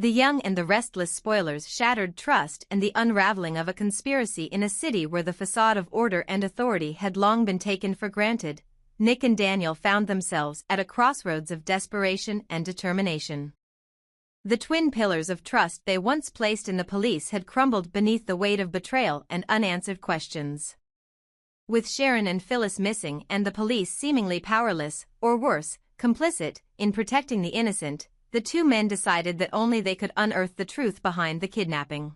The young and the restless spoilers shattered trust and the unraveling of a conspiracy in a city where the facade of order and authority had long been taken for granted. Nick and Daniel found themselves at a crossroads of desperation and determination. The twin pillars of trust they once placed in the police had crumbled beneath the weight of betrayal and unanswered questions. With Sharon and Phyllis missing and the police seemingly powerless, or worse, complicit, in protecting the innocent, the two men decided that only they could unearth the truth behind the kidnapping.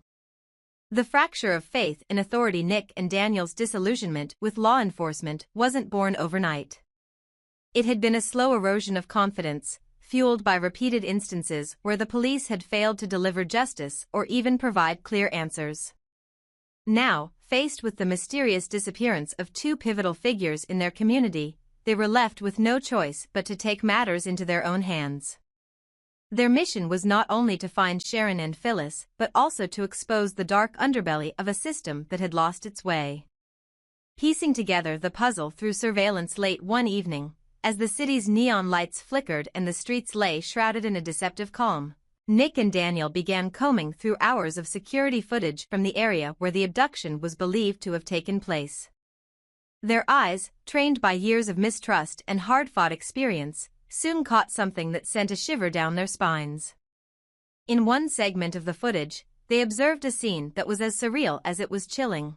The fracture of faith in authority. Nick and Daniel's disillusionment with law enforcement wasn't born overnight. It had been a slow erosion of confidence, fueled by repeated instances where the police had failed to deliver justice or even provide clear answers. Now, faced with the mysterious disappearance of two pivotal figures in their community, they were left with no choice but to take matters into their own hands. Their mission was not only to find Sharon and Phyllis, but also to expose the dark underbelly of a system that had lost its way. Piecing together the puzzle through surveillance late one evening, as the city's neon lights flickered and the streets lay shrouded in a deceptive calm, Nick and Daniel began combing through hours of security footage from the area where the abduction was believed to have taken place. Their eyes, trained by years of mistrust and hard-fought experience, soon caught something that sent a shiver down their spines. In one segment of the footage, they observed a scene that was as surreal as it was chilling.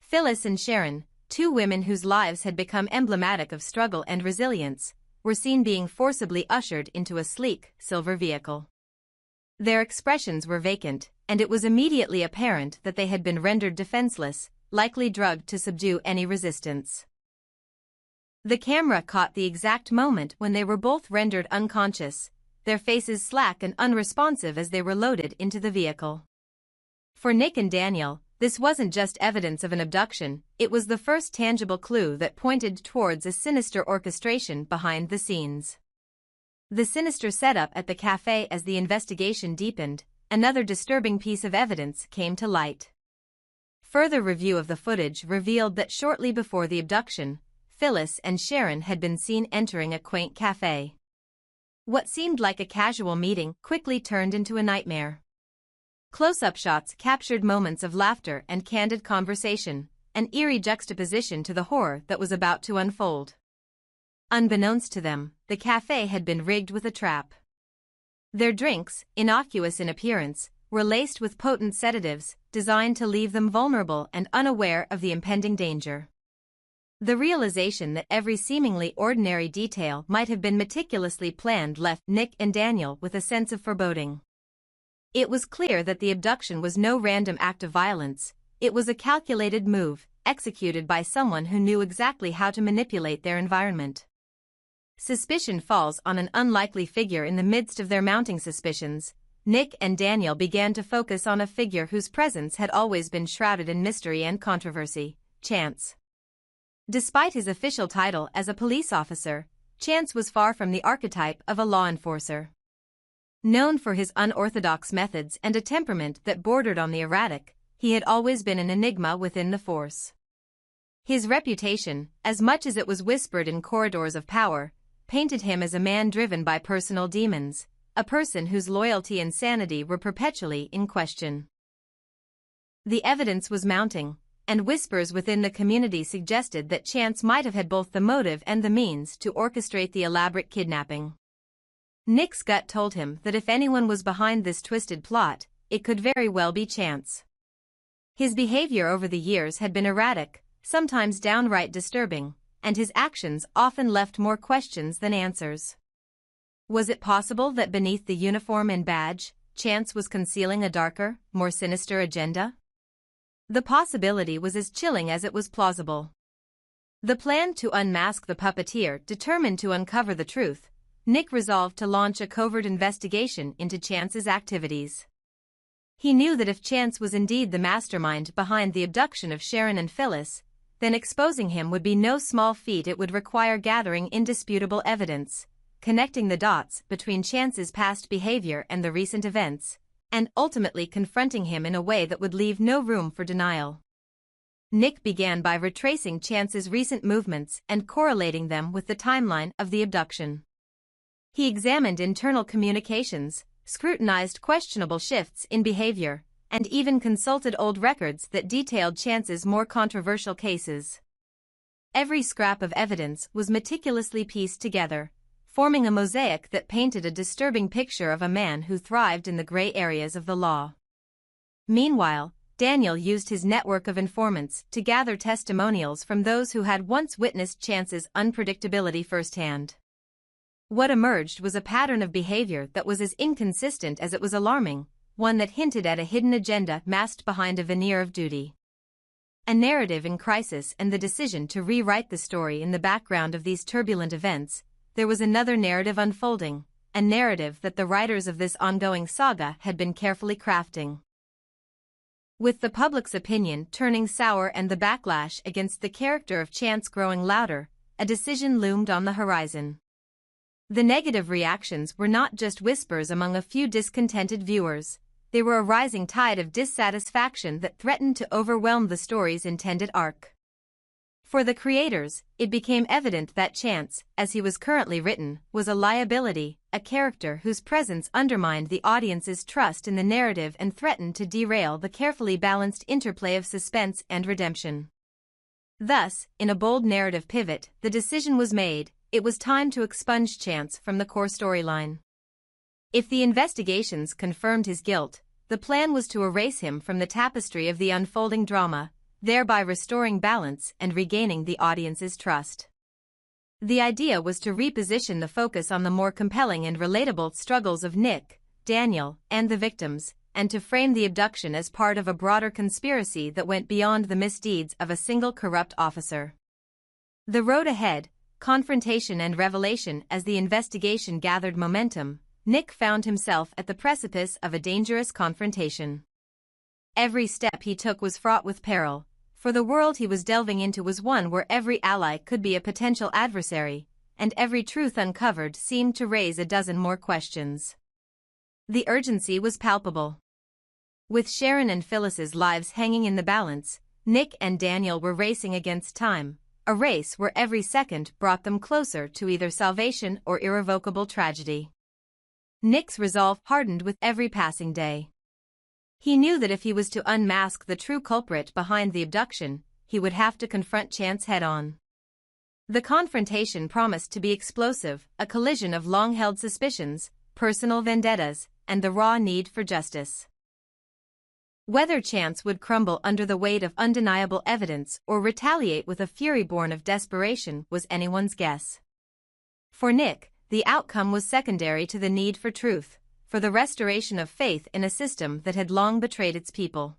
Phyllis and Sharon, two women whose lives had become emblematic of struggle and resilience, were seen being forcibly ushered into a sleek, silver vehicle. Their expressions were vacant, and it was immediately apparent that they had been rendered defenseless, likely drugged to subdue any resistance. The camera caught the exact moment when they were both rendered unconscious, their faces slack and unresponsive as they were loaded into the vehicle. For Nick and Daniel, this wasn't just evidence of an abduction, it was the first tangible clue that pointed towards a sinister orchestration behind the scenes. The sinister setup at the cafe. As the investigation deepened, another disturbing piece of evidence came to light. Further review of the footage revealed that shortly before the abduction, Phyllis and Sharon had been seen entering a quaint cafe. What seemed like a casual meeting quickly turned into a nightmare. Close-up shots captured moments of laughter and candid conversation, an eerie juxtaposition to the horror that was about to unfold. Unbeknownst to them, the cafe had been rigged with a trap. Their drinks, innocuous in appearance, were laced with potent sedatives, designed to leave them vulnerable and unaware of the impending danger. The realization that every seemingly ordinary detail might have been meticulously planned left Nick and Daniel with a sense of foreboding. It was clear that the abduction was no random act of violence, it was a calculated move, executed by someone who knew exactly how to manipulate their environment. Suspicion falls on an unlikely figure. In the midst of their mounting suspicions, Nick and Daniel began to focus on a figure whose presence had always been shrouded in mystery and controversy: Chance. Despite his official title as a police officer, Chance was far from the archetype of a law enforcer. Known for his unorthodox methods and a temperament that bordered on the erratic, he had always been an enigma within the force. His reputation, as much as it was whispered in corridors of power, painted him as a man driven by personal demons, a person whose loyalty and sanity were perpetually in question. The evidence was mounting, and whispers within the community suggested that Chance might have had both the motive and the means to orchestrate the elaborate kidnapping. Nick's gut told him that if anyone was behind this twisted plot, it could very well be Chance. His behavior over the years had been erratic, sometimes downright disturbing, and his actions often left more questions than answers. Was it possible that beneath the uniform and badge, Chance was concealing a darker, more sinister agenda? The possibility was as chilling as it was plausible. The plan to unmask the puppeteer determined to uncover the truth, Nick resolved to launch a covert investigation into Chance's activities. He knew that if Chance was indeed the mastermind behind the abduction of Sharon and Phyllis, then exposing him would be no small feat. It would require gathering indisputable evidence, connecting the dots between Chance's past behavior and the recent events, and ultimately confronting him in a way that would leave no room for denial. Nick began by retracing Chance's recent movements and correlating them with the timeline of the abduction. He examined internal communications, scrutinized questionable shifts in behavior, and even consulted old records that detailed Chance's more controversial cases. Every scrap of evidence was meticulously pieced together, forming a mosaic that painted a disturbing picture of a man who thrived in the gray areas of the law. Meanwhile, Daniel used his network of informants to gather testimonials from those who had once witnessed Chance's unpredictability firsthand. What emerged was a pattern of behavior that was as inconsistent as it was alarming, one that hinted at a hidden agenda masked behind a veneer of duty. A narrative in crisis and the decision to rewrite the story in the background of these turbulent events, there was another narrative unfolding, a narrative that the writers of this ongoing saga had been carefully crafting. With the public's opinion turning sour and the backlash against the character of Chance growing louder, a decision loomed on the horizon. The negative reactions were not just whispers among a few discontented viewers, they were a rising tide of dissatisfaction that threatened to overwhelm the story's intended arc. For the creators, it became evident that Chance, as he was currently written, was a liability, a character whose presence undermined the audience's trust in the narrative and threatened to derail the carefully balanced interplay of suspense and redemption. Thus, in a bold narrative pivot, the decision was made: it was time to expunge Chance from the core storyline. If the investigations confirmed his guilt, the plan was to erase him from the tapestry of the unfolding drama, thereby restoring balance and regaining the audience's trust. The idea was to reposition the focus on the more compelling and relatable struggles of Nick, Daniel, and the victims, and to frame the abduction as part of a broader conspiracy that went beyond the misdeeds of a single corrupt officer. The road ahead, confrontation and revelation. As the investigation gathered momentum, Nick found himself at the precipice of a dangerous confrontation. Every step he took was fraught with peril, for the world he was delving into was one where every ally could be a potential adversary, and every truth uncovered seemed to raise a dozen more questions. The urgency was palpable. With Sharon and Phyllis's lives hanging in the balance, Nick and Daniel were racing against time, a race where every second brought them closer to either salvation or irrevocable tragedy. Nick's resolve hardened with every passing day. He knew that if he was to unmask the true culprit behind the abduction, he would have to confront Chance head-on. The confrontation promised to be explosive, a collision of long-held suspicions, personal vendettas, and the raw need for justice. Whether Chance would crumble under the weight of undeniable evidence or retaliate with a fury born of desperation was anyone's guess. For Nick, the outcome was secondary to the need for truth, for the restoration of faith in a system that had long betrayed its people.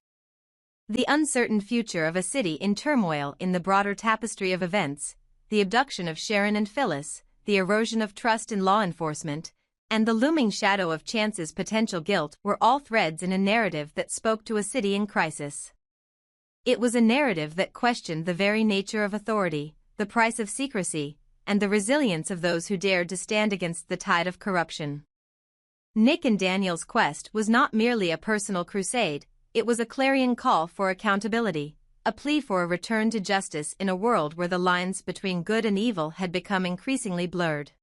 The uncertain future of a city in turmoil in the broader tapestry of events, the abduction of Sharon and Phyllis, the erosion of trust in law enforcement, and the looming shadow of Chance's potential guilt were all threads in a narrative that spoke to a city in crisis. It was a narrative that questioned the very nature of authority, the price of secrecy, and the resilience of those who dared to stand against the tide of corruption. Nick and Daniel's quest was not merely a personal crusade, it was a clarion call for accountability, a plea for a return to justice in a world where the lines between good and evil had become increasingly blurred.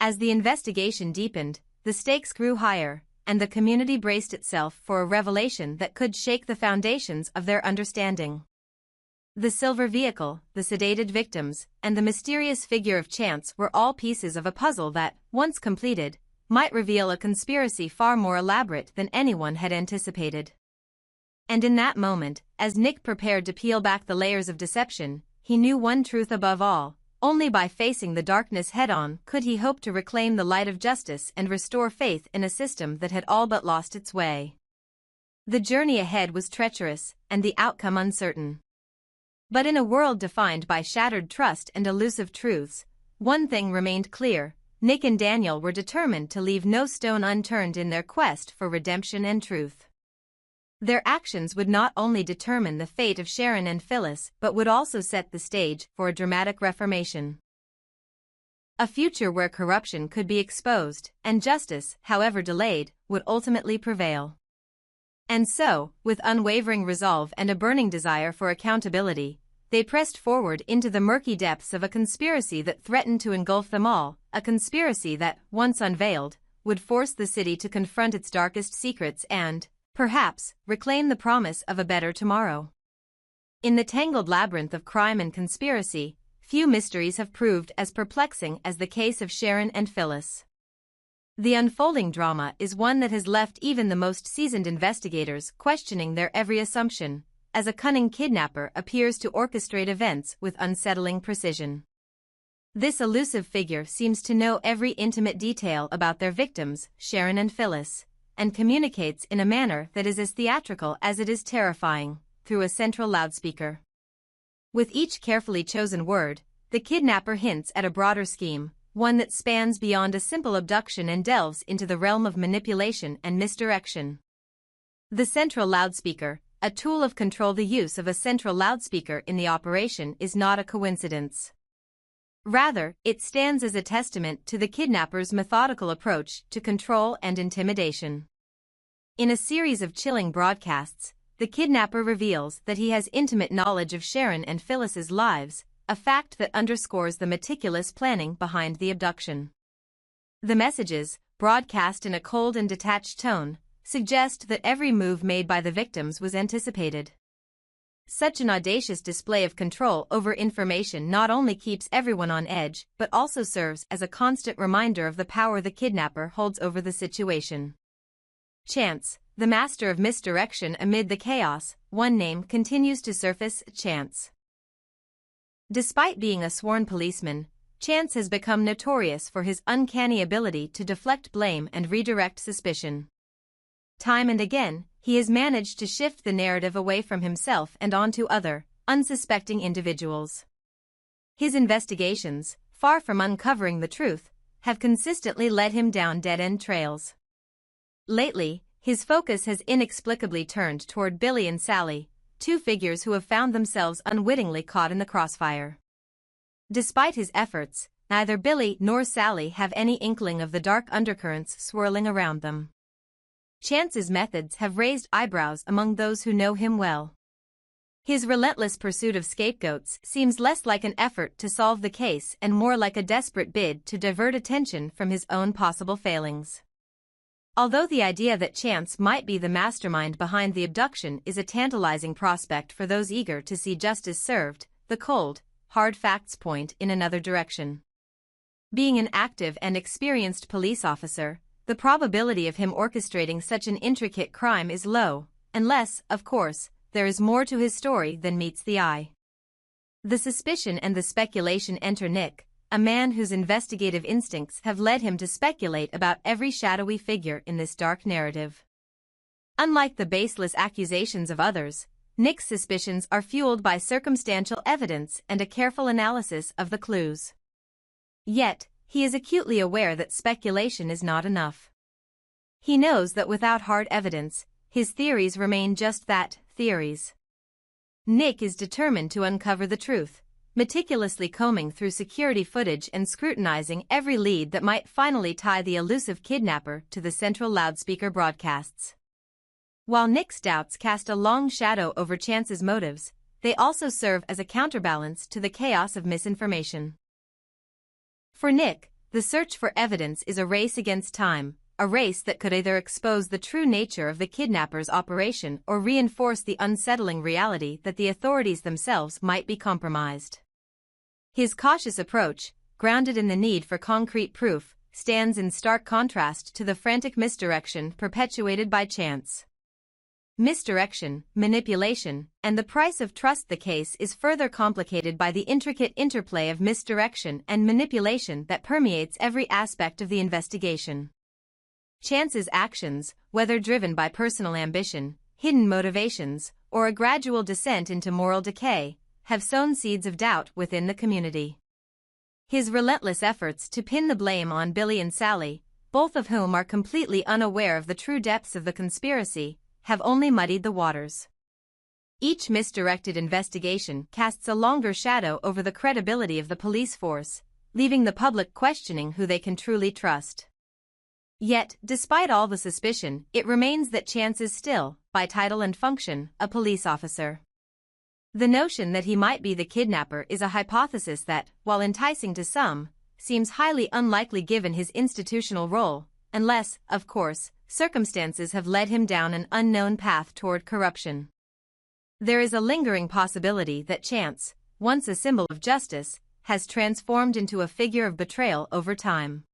As the investigation deepened, the stakes grew higher, and the community braced itself for a revelation that could shake the foundations of their understanding. The silver vehicle, the sedated victims, and the mysterious figure of Chance were all pieces of a puzzle that, once completed, might reveal a conspiracy far more elaborate than anyone had anticipated. And in that moment, as Nick prepared to peel back the layers of deception, he knew one truth above all: only by facing the darkness head-on could he hope to reclaim the light of justice and restore faith in a system that had all but lost its way. The journey ahead was treacherous, and the outcome uncertain. But in a world defined by shattered trust and elusive truths, one thing remained clear: Nick and Daniel were determined to leave no stone unturned in their quest for redemption and truth. Their actions would not only determine the fate of Sharon and Phyllis but would also set the stage for a dramatic reformation. A future where corruption could be exposed, and justice, however delayed, would ultimately prevail. And so, with unwavering resolve and a burning desire for accountability, they pressed forward into the murky depths of a conspiracy that threatened to engulf them all, a conspiracy that, once unveiled, would force the city to confront its darkest secrets and, perhaps, reclaim the promise of a better tomorrow. In the tangled labyrinth of crime and conspiracy, few mysteries have proved as perplexing as the case of Sharon and Phyllis. The unfolding drama is one that has left even the most seasoned investigators questioning their every assumption, as a cunning kidnapper appears to orchestrate events with unsettling precision. This elusive figure seems to know every intimate detail about their victims, Sharon and Phyllis, and communicates in a manner that is as theatrical as it is terrifying, through a central loudspeaker. With each carefully chosen word, the kidnapper hints at a broader scheme, one that spans beyond a simple abduction and delves into the realm of manipulation and misdirection. The central loudspeaker, a tool of control. The use of a central loudspeaker in the operation is not a coincidence. Rather, it stands as a testament to the kidnapper's methodical approach to control and intimidation. In a series of chilling broadcasts, the kidnapper reveals that he has intimate knowledge of Sharon and Phyllis's lives, a fact that underscores the meticulous planning behind the abduction. The messages, broadcast in a cold and detached tone, suggest that every move made by the victims was anticipated. Such an audacious display of control over information not only keeps everyone on edge but also serves as a constant reminder of the power the kidnapper holds over the situation. Chance, the master of misdirection amid the chaos, one name continues to surface: Chance. Despite being a sworn policeman, Chance has become notorious for his uncanny ability to deflect blame and redirect suspicion. Time and again, he has managed to shift the narrative away from himself and onto other, unsuspecting individuals. His investigations, far from uncovering the truth, have consistently led him down dead-end trails. Lately, his focus has inexplicably turned toward Billy and Sally, two figures who have found themselves unwittingly caught in the crossfire. Despite his efforts, neither Billy nor Sally have any inkling of the dark undercurrents swirling around them. Chance's methods have raised eyebrows among those who know him well. His relentless pursuit of scapegoats seems less like an effort to solve the case and more like a desperate bid to divert attention from his own possible failings. Although the idea that Chance might be the mastermind behind the abduction is a tantalizing prospect for those eager to see justice served, the cold, hard facts point in another direction. Being an active and experienced police officer, the probability of him orchestrating such an intricate crime is low, unless, of course, there is more to his story than meets the eye. The suspicion and the speculation enter Nick, a man whose investigative instincts have led him to speculate about every shadowy figure in this dark narrative. Unlike the baseless accusations of others, Nick's suspicions are fueled by circumstantial evidence and a careful analysis of the clues. Yet, he is acutely aware that speculation is not enough. He knows that without hard evidence, his theories remain just that, theories. Nick is determined to uncover the truth, meticulously combing through security footage and scrutinizing every lead that might finally tie the elusive kidnapper to the central loudspeaker broadcasts. While Nick's doubts cast a long shadow over Chance's motives, they also serve as a counterbalance to the chaos of misinformation. For Nick, the search for evidence is a race against time, a race that could either expose the true nature of the kidnapper's operation or reinforce the unsettling reality that the authorities themselves might be compromised. His cautious approach, grounded in the need for concrete proof, stands in stark contrast to the frantic misdirection perpetuated by Chance. Misdirection, manipulation, and the price of trust. The case is further complicated by the intricate interplay of misdirection and manipulation that permeates every aspect of the investigation. Chance's actions, whether driven by personal ambition, hidden motivations, or a gradual descent into moral decay, have sown seeds of doubt within the community. His relentless efforts to pin the blame on Billy and Sally, both of whom are completely unaware of the true depths of the conspiracy, have only muddied the waters. Each misdirected investigation casts a longer shadow over the credibility of the police force, leaving the public questioning who they can truly trust. Yet, despite all the suspicion, it remains that Chance is still, by title and function, a police officer. The notion that he might be the kidnapper is a hypothesis that, while enticing to some, seems highly unlikely given his institutional role, unless, of course, circumstances have led him down an unknown path toward corruption. There is a lingering possibility that chance, once a symbol of justice, has transformed into a figure of betrayal over time.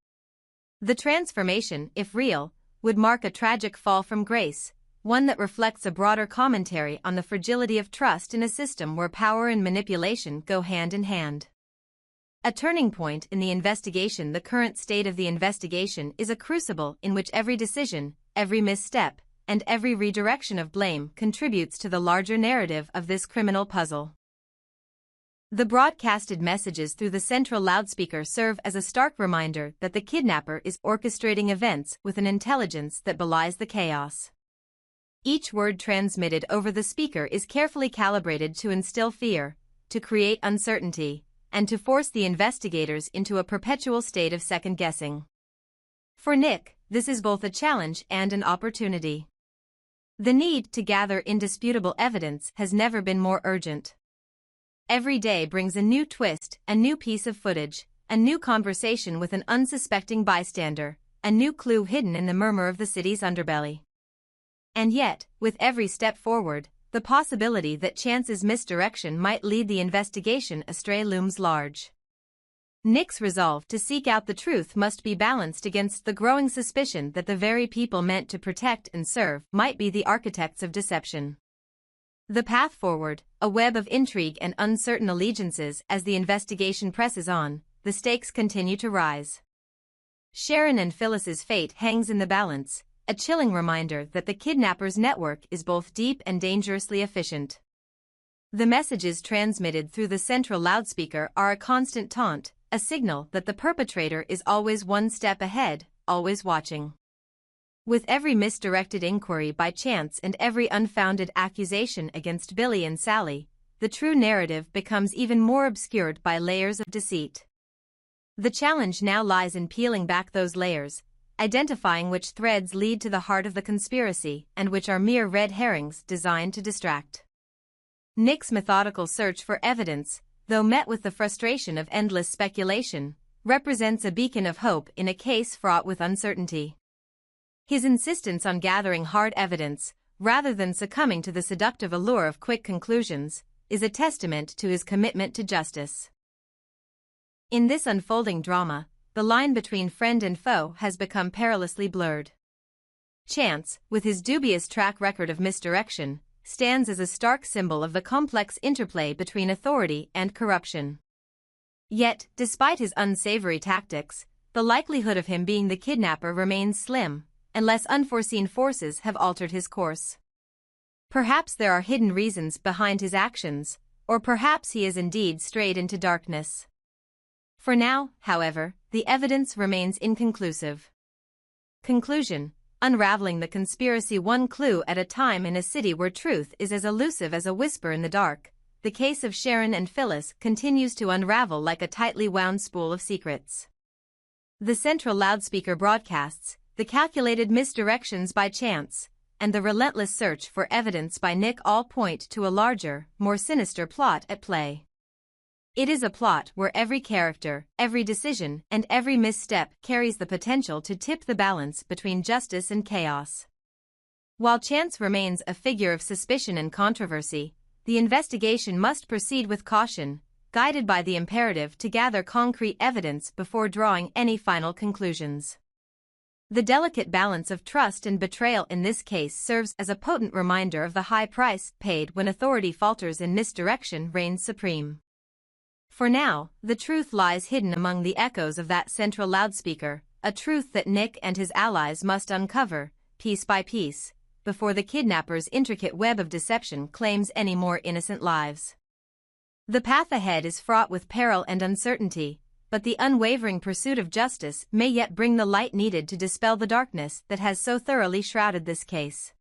The transformation, if real, would mark a tragic fall from grace, one that reflects a broader commentary on the fragility of trust in a system where power and manipulation go hand in hand. A turning point in the investigation. The current state of the investigation is a crucible in which every decision, every misstep, and every redirection of blame contributes to the larger narrative of this criminal puzzle. The broadcasted messages through the central loudspeaker serve as a stark reminder that the kidnapper is orchestrating events with an intelligence that belies the chaos. Each word transmitted over the speaker is carefully calibrated to instill fear, to create uncertainty, and to force the investigators into a perpetual state of second-guessing. For Nick, this is both a challenge and an opportunity. The need to gather indisputable evidence has never been more urgent. Every day brings a new twist, a new piece of footage, a new conversation with an unsuspecting bystander, a new clue hidden in the murmur of the city's underbelly. And yet, with every step forward, the possibility that chance's misdirection might lead the investigation astray looms large. Nick's resolve to seek out the truth must be balanced against the growing suspicion that the very people meant to protect and serve might be the architects of deception. The path forward, a web of intrigue and uncertain allegiances. As the investigation presses on, the stakes continue to rise. Sharon and Phyllis's fate hangs in the balance, a chilling reminder that the kidnapper's network is both deep and dangerously efficient. The messages transmitted through the central loudspeaker are a constant taunt, a signal that the perpetrator is always one step ahead, always watching. With every misdirected inquiry by chance and every unfounded accusation against Billy and Sally, the true narrative becomes even more obscured by layers of deceit. The challenge now lies in peeling back those layers, identifying which threads lead to the heart of the conspiracy and which are mere red herrings designed to distract. Nick's methodical search for evidence, though met with the frustration of endless speculation, represents a beacon of hope in a case fraught with uncertainty. His insistence on gathering hard evidence, rather than succumbing to the seductive allure of quick conclusions, is a testament to his commitment to justice. In this unfolding drama, the line between friend and foe has become perilously blurred. Chance, with his dubious track record of misdirection, stands as a stark symbol of the complex interplay between authority and corruption. Yet, despite his unsavory tactics, the likelihood of him being the kidnapper remains slim, unless unforeseen forces have altered his course. Perhaps there are hidden reasons behind his actions, or perhaps he has indeed strayed into darkness. For now, however, the evidence remains inconclusive. Conclusion: unraveling the conspiracy one clue at a time in a city where truth is as elusive as a whisper in the dark, the case of Sharon and Phyllis continues to unravel like a tightly wound spool of secrets. The central loudspeaker broadcasts, the calculated misdirections by chance, and the relentless search for evidence by Nick all point to a larger, more sinister plot at play. It is a plot where every character, every decision, and every misstep carries the potential to tip the balance between justice and chaos. While chance remains a figure of suspicion and controversy, the investigation must proceed with caution, guided by the imperative to gather concrete evidence before drawing any final conclusions. The delicate balance of trust and betrayal in this case serves as a potent reminder of the high price paid when authority falters and misdirection reigns supreme. For now, the truth lies hidden among the echoes of that central loudspeaker, a truth that Nick and his allies must uncover, piece by piece, before the kidnapper's intricate web of deception claims any more innocent lives. The path ahead is fraught with peril and uncertainty, but the unwavering pursuit of justice may yet bring the light needed to dispel the darkness that has so thoroughly shrouded this case.